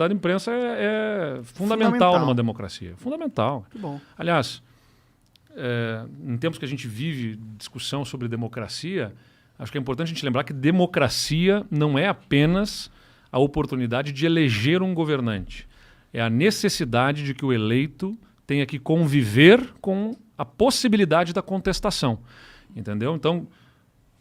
A imprensa é fundamental numa democracia. Fundamental. Que bom. Aliás, em tempos que a gente vive discussão sobre democracia, acho que é importante a gente lembrar que democracia não é apenas a oportunidade de eleger um governante. É a necessidade de que o eleito tenha que conviver com a possibilidade da contestação. Entendeu? Então,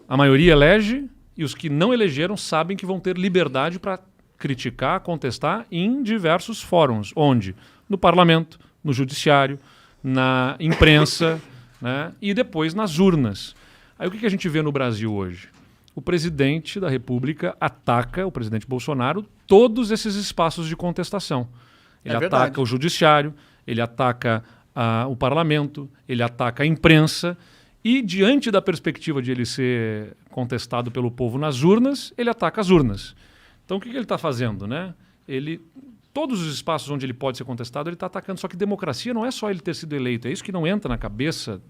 a maioria elege e os que não elegeram sabem que vão ter liberdade para criticar, contestar em diversos fóruns. Onde? No parlamento, no judiciário, na imprensa, né? E depois nas urnas. Aí o que a gente vê no Brasil hoje? O presidente da República ataca, o presidente Bolsonaro, todos esses espaços de contestação. Ele ataca o judiciário, ele ataca o parlamento, ele ataca a imprensa e, diante da perspectiva de ele ser contestado pelo povo nas urnas, ele ataca as urnas. Então o que ele está fazendo, né? Todos os espaços onde ele pode ser contestado, ele está atacando. Só que democracia não é só ele ter sido eleito, é isso que não entra na cabeça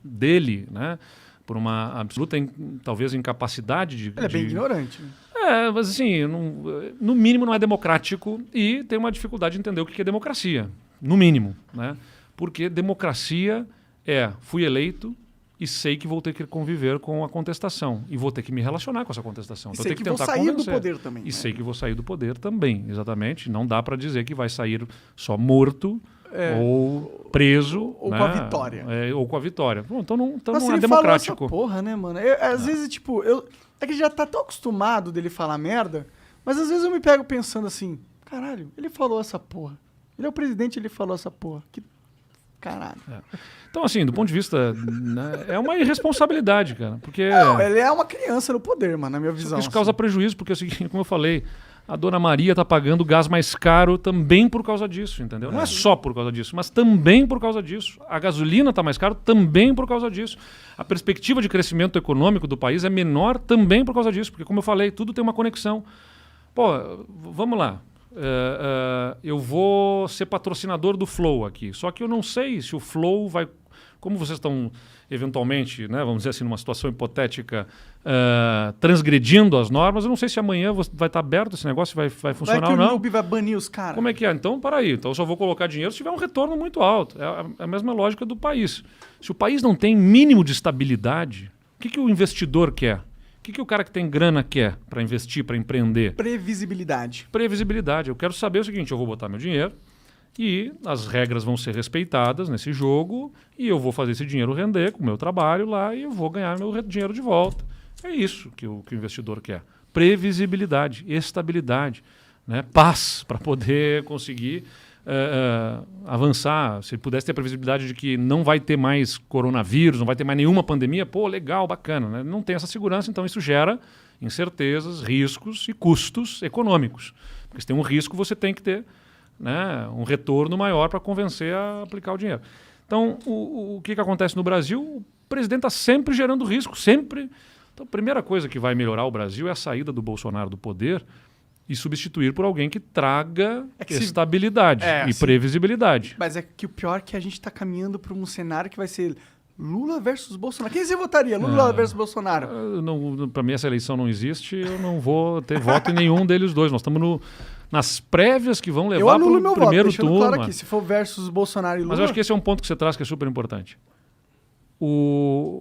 dele, né? Por uma absoluta, talvez, incapacidade de... Ele é bem ignorante. Mas assim, no mínimo não é democrático e tem uma dificuldade de entender o que é democracia, no mínimo, né? Porque democracia fui eleito e sei que vou ter que conviver com a contestação e vou ter que me relacionar com essa contestação. E sei que vou sair do poder também. E sei que vou sair do poder também, exatamente. Não dá para dizer que vai sair só morto ou preso. Ou né? com a vitória. Ou com a vitória. Bom, então não ele é democrático. Falou essa porra, né, mano? Às vezes, tipo, é que já tá tão acostumado dele falar merda, mas às vezes eu me pego pensando assim, caralho, ele falou essa porra. Ele é o presidente, ele falou essa porra. Que caralho. Então, assim, do ponto de vista... né, é uma irresponsabilidade, cara. Porque... Não, ele é uma criança no poder, mano, na minha visão. Isso causa prejuízo, porque é o seguinte, como eu falei, a dona Maria está pagando gás mais caro também por causa disso, entendeu? Não é só por causa disso, mas também por causa disso. A gasolina está mais cara também por causa disso. A perspectiva de crescimento econômico do país é menor também por causa disso, porque, como eu falei, tudo tem uma conexão. Pô, vamos lá. Eu vou ser patrocinador do Flow aqui, só que eu não sei se o Flow vai... Como vocês estão, eventualmente, né, vamos dizer assim, numa situação hipotética, transgredindo as normas, eu não sei se amanhã vai estar aberto esse negócio, vai funcionar ou não. Vai que o YouTube vai banir os caras. Como é que é? Então, para aí. Então, eu só vou colocar dinheiro se tiver um retorno muito alto. É a mesma lógica do país. Se o país não tem mínimo de estabilidade, o que o investidor quer? O que o cara que tem grana quer para investir, para empreender? Previsibilidade. Previsibilidade. Eu quero saber o seguinte, eu vou botar meu dinheiro e as regras vão ser respeitadas nesse jogo e eu vou fazer esse dinheiro render com o meu trabalho lá e eu vou ganhar meu dinheiro de volta. É isso que o investidor quer. Previsibilidade, estabilidade, né? Paz para poder conseguir avançar. Se pudesse ter a previsibilidade de que não vai ter mais coronavírus, não vai ter mais nenhuma pandemia, pô, legal, bacana, né? Não tem essa segurança, então isso gera incertezas, riscos e custos econômicos. Porque se tem um risco, você tem que ter, né, um retorno maior para convencer a aplicar o dinheiro. Então, o que acontece no Brasil? O presidente está sempre gerando risco, sempre. Então, a primeira coisa que vai melhorar o Brasil é a saída do Bolsonaro do poder e substituir por alguém que traga estabilidade e previsibilidade. Mas é que o pior é que a gente está caminhando para um cenário que vai ser Lula versus Bolsonaro. Quem você votaria? Lula versus Bolsonaro? Para mim essa eleição não existe, eu não vou ter voto em nenhum deles dois. Nós estamos nas prévias que vão levar para o primeiro turno. Claro aqui, se for versus Bolsonaro e Lula... Mas eu acho que esse é um ponto que você traz que é super importante.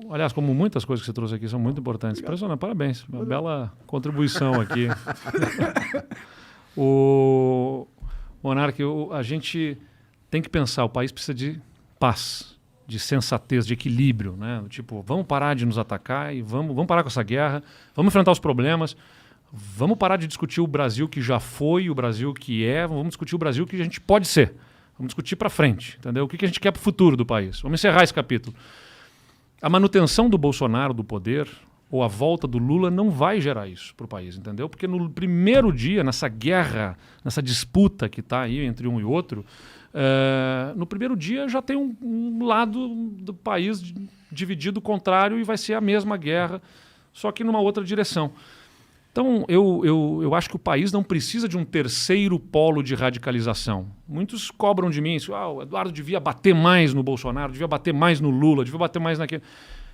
Aliás, como muitas coisas que você trouxe aqui são muito importantes. Impressionante, parabéns. Uma bela contribuição aqui. Monark, a gente tem que pensar, o país precisa de paz, de sensatez, de equilíbrio, né? Tipo, vamos parar de nos atacar e vamos parar com essa guerra, vamos enfrentar os problemas, vamos parar de discutir o Brasil que já foi, o Brasil que é, vamos discutir o Brasil que a gente pode ser. Vamos discutir para frente, entendeu? O que a gente quer para o futuro do país. Vamos encerrar esse capítulo. A manutenção do Bolsonaro do poder ou a volta do Lula não vai gerar isso para o país, entendeu? Porque no primeiro dia, nessa guerra, nessa disputa que está aí entre um e outro, no primeiro dia já tem um lado do país dividido contrário e vai ser a mesma guerra, só que numa outra direção. Então, eu acho que o país não precisa de um terceiro polo de radicalização. Muitos cobram de mim, o Eduardo devia bater mais no Bolsonaro, devia bater mais no Lula, devia bater mais naquele...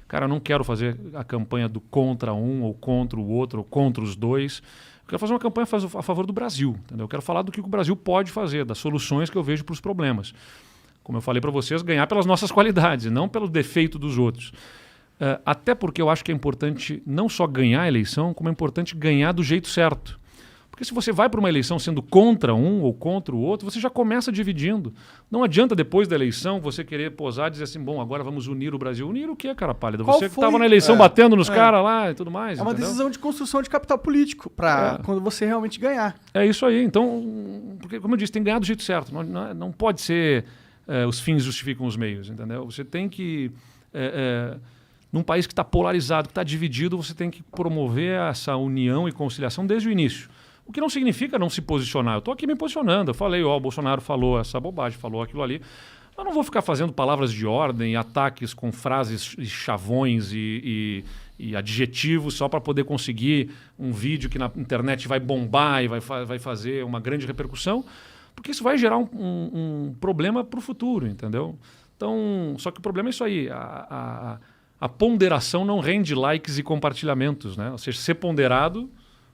Cara, eu não quero fazer a campanha do contra um, ou contra o outro, ou contra os dois. quero fazer uma campanha a favor do Brasil. Entendeu? Eu quero falar do que o Brasil pode fazer, das soluções que eu vejo para os problemas. Como eu falei para vocês, ganhar pelas nossas qualidades, não pelo defeito dos outros. Até porque eu acho que é importante não só ganhar a eleição, como é importante ganhar do jeito certo. Porque se você vai para uma eleição sendo contra um ou contra o outro, você já começa dividindo. Não adianta depois da eleição você querer posar e dizer assim, bom, agora vamos unir o Brasil. Unir o quê, cara pálida? Você que estava na eleição batendo nos caras lá e tudo mais. É uma decisão de construção de capital político para quando você realmente ganhar. É isso aí. Então, porque, como eu disse, tem que ganhar do jeito certo. Não pode ser os fins justificam os meios, entendeu? Você tem que... num país que está polarizado, que está dividido, você tem que promover essa união e conciliação desde o início. O que não significa não se posicionar. Eu estou aqui me posicionando. Eu falei, o Bolsonaro falou essa bobagem, falou aquilo ali. Eu não vou ficar fazendo palavras de ordem, ataques com frases e chavões e adjetivos só para poder conseguir um vídeo que na internet vai bombar e vai fazer uma grande repercussão, porque isso vai gerar um problema para o futuro, entendeu? Então, só que o problema é isso aí. A ponderação não rende likes e compartilhamentos, né? Ou seja, ser ponderado...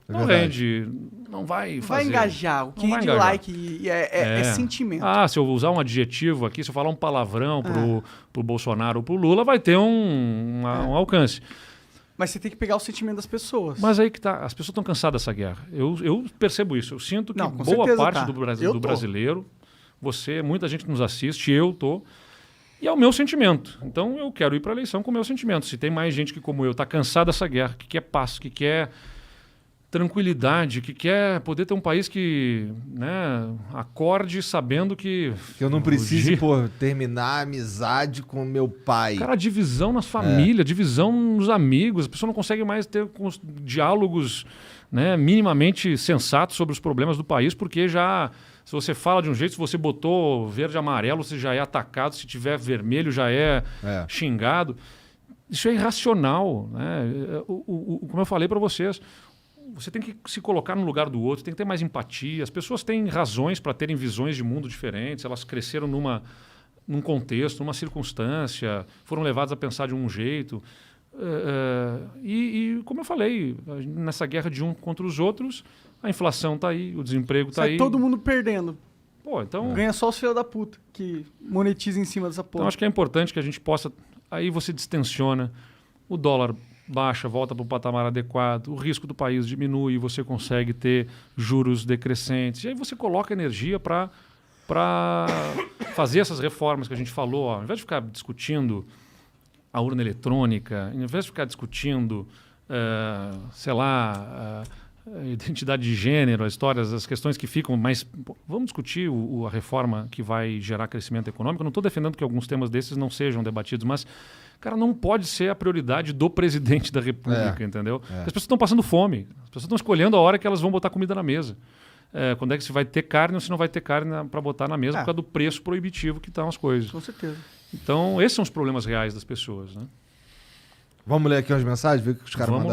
Não rende, não vai fazer. Vai engajar. O que rende like é sentimento. Se eu usar um adjetivo aqui, se eu falar um palavrão pro Bolsonaro ou pro Lula, vai ter um alcance. Mas você tem que pegar o sentimento das pessoas. Mas aí que tá, as pessoas estão cansadas dessa guerra. Eu percebo isso. Eu sinto que boa parte do brasileiro, muita gente que nos assiste, eu tô. E é o meu sentimento. Então eu quero ir para a eleição com o meu sentimento. Se tem mais gente que, como eu, está cansada dessa guerra, que quer paz, que quer tranquilidade, que quer poder ter um país que, né, acorde sabendo que eu não preciso terminar a amizade com meu pai. Cara, divisão nas famílias, divisão nos amigos, a pessoa não consegue mais ter diálogos, né, minimamente sensatos sobre os problemas do país, porque já, se você fala de um jeito, se você botou verde e amarelo, você já é atacado, se tiver vermelho já é xingado. Isso é irracional, né? Como eu falei para vocês, você tem que se colocar no lugar do outro, tem que ter mais empatia. As pessoas têm razões para terem visões de mundo diferentes, elas cresceram num contexto, numa circunstância, foram levadas a pensar de um jeito. E como eu falei, nessa guerra de um contra os outros, a inflação está aí, o desemprego está aí. Todo mundo perdendo. Então, ganha só os filhos da puta que monetiza em cima dessa porra. Então acho que é importante que a gente possa... Aí você distensiona, o dólar baixa, volta para o patamar adequado, o risco do país diminui e você consegue ter juros decrescentes. E aí você coloca energia para fazer essas reformas que a gente falou. Ao invés de ficar discutindo a urna eletrônica, ao invés de ficar discutindo, identidade de gênero, as questões que ficam mais... Vamos discutir a reforma que vai gerar crescimento econômico. Eu não estou defendendo que alguns temas desses não sejam debatidos, mas... Cara, não pode ser a prioridade do presidente da República, entendeu? As pessoas estão passando fome. As pessoas estão escolhendo a hora que elas vão botar comida na mesa. Quando é que se vai ter carne ou se não vai ter carne para botar na mesa por causa do preço proibitivo que estão as coisas. Com certeza. Então, esses são os problemas reais das pessoas, né? Vamos ler aqui umas mensagens, ver o que os caras mandaram.